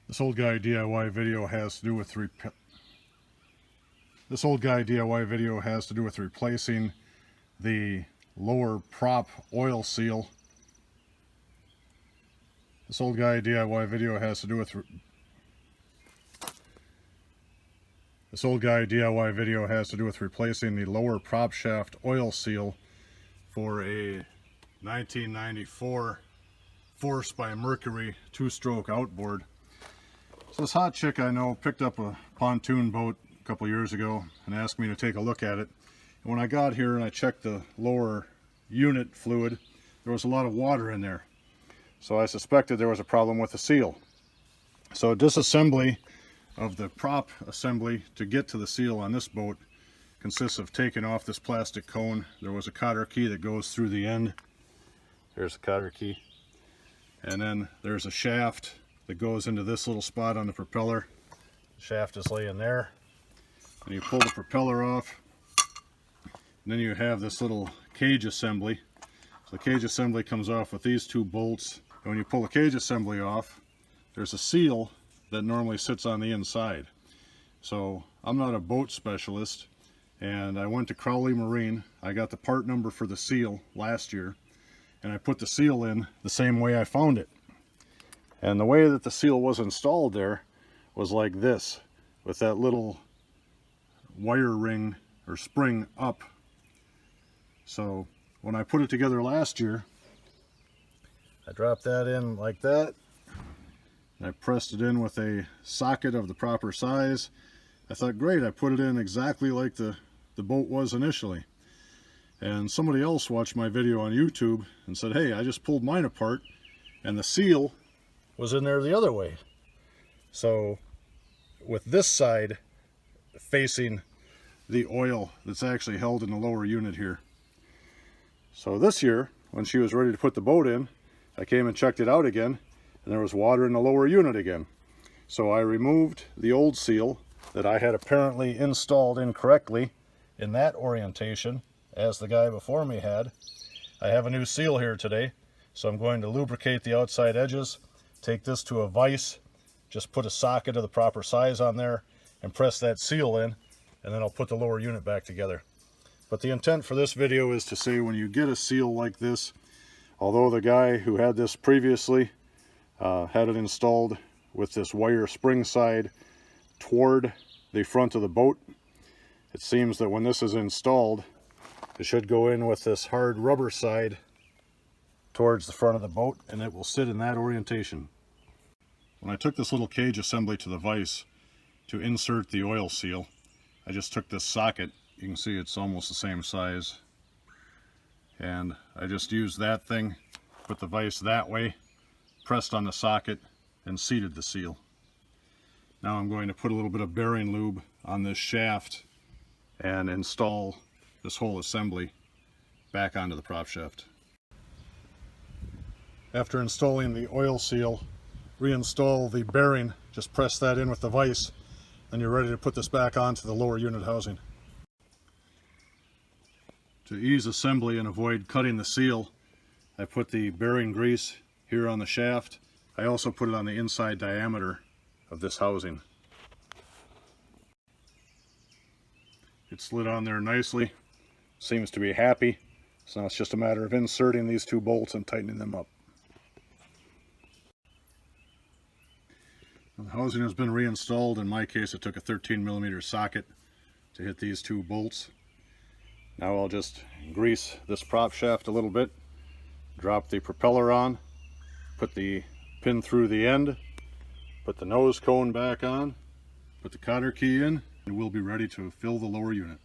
This old guy DIY video has to do with replacing the lower prop oil seal. This old guy DIY video has to do with replacing the lower prop shaft oil seal for a 1994 Force by Mercury 2-stroke outboard. So this hot chick I know picked up a pontoon boat a couple years ago and asked me to take a look at it. And when I got here and I checked the lower unit fluid, there was a lot of water in there. So I suspected there was a problem with the seal. So disassembly of the prop assembly to get to the seal on this boat consists of taking off this plastic cone. There was a cotter key that goes through the end. There's a cotter key. And then there's a shaft that goes into this little spot on the propeller. The shaft is laying there. And you pull the propeller off. And then you have this little cage assembly. So the cage assembly comes off with these two bolts. And when you pull the cage assembly off, there's a seal that normally sits on the inside. So I'm not a boat specialist, and I went to Crowley Marine. I got the part number for the seal last year, and I put the seal in the same way I found it. And the way that the seal was installed there was like this, with that little wire ring or spring up. So when I put it together last year, I dropped that in like that. I pressed it in with a socket of the proper size. I thought, great, I put it in exactly like the boat was initially. And somebody else watched my video on YouTube and said, hey, I just pulled mine apart and the seal was in there the other way. So with this side facing the oil that's actually held in the lower unit here. So this year, when she was ready to put the boat in, I came and checked it out again, and there was water in the lower unit again. So I removed the old seal that I had apparently installed incorrectly in that orientation, as the guy before me had. I have a new seal here today, so I'm going to lubricate the outside edges, take this to a vise, just put a socket of the proper size on there, and press that seal in, and then I'll put the lower unit back together. But the intent for this video is to say, when you get a seal like this, although the guy who had this previously had it installed with this wire spring side toward the front of the boat, it seems that when this is installed, it should go in with this hard rubber side towards the front of the boat, and it will sit in that orientation. When I took this little cage assembly to the vise to insert the oil seal, I just took this socket. You can see it's almost the same size. And I just used that thing, put the vise that way, pressed on the socket, and seated the seal. Now I'm going to put a little bit of bearing lube on this shaft and install this whole assembly back onto the prop shaft. After installing the oil seal, reinstall the bearing, just press that in with the vise, and you're ready to put this back onto the lower unit housing. To ease assembly and avoid cutting the seal, I put the bearing grease here on the shaft. I also put it on the inside diameter of this housing. It slid on there nicely, seems to be happy, so now it's just a matter of inserting these two bolts and tightening them up. The housing has been reinstalled. In my case, it took a 13mm socket to hit these two bolts. Now I'll just grease this prop shaft a little bit, drop the propeller on, put the pin through the end, put the nose cone back on, put the cotter key in, and we'll be ready to fill the lower unit.